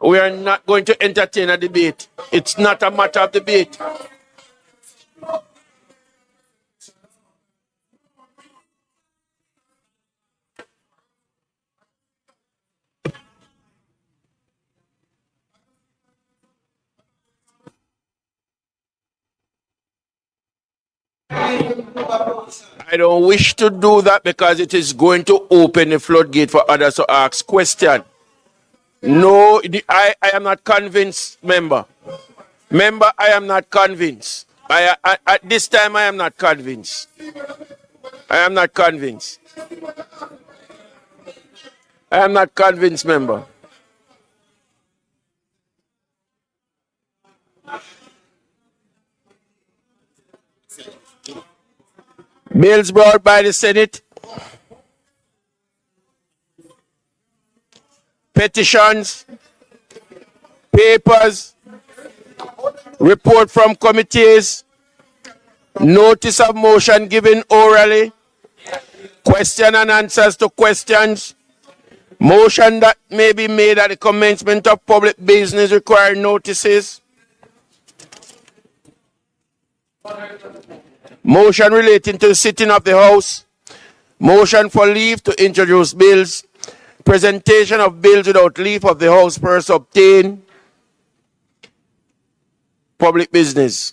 We are not going to entertain a debate. It's not a matter of debate. I don't wish to do that because it is going to open the floodgate for others to ask questions. No, I am not convinced, member. Member, I am not convinced. At this time, I am not convinced. I am not convinced. I am not convinced, member. Bills brought by the Senate. Petitions. Papers. Report from committees. Notice of motion given orally. Question and answers to questions. Motion that may be made at the commencement of public business require notices. Motion relating to the sitting of the House. Motion for leave to introduce bills. Presentation of bills without leave of the House first obtained. Public business.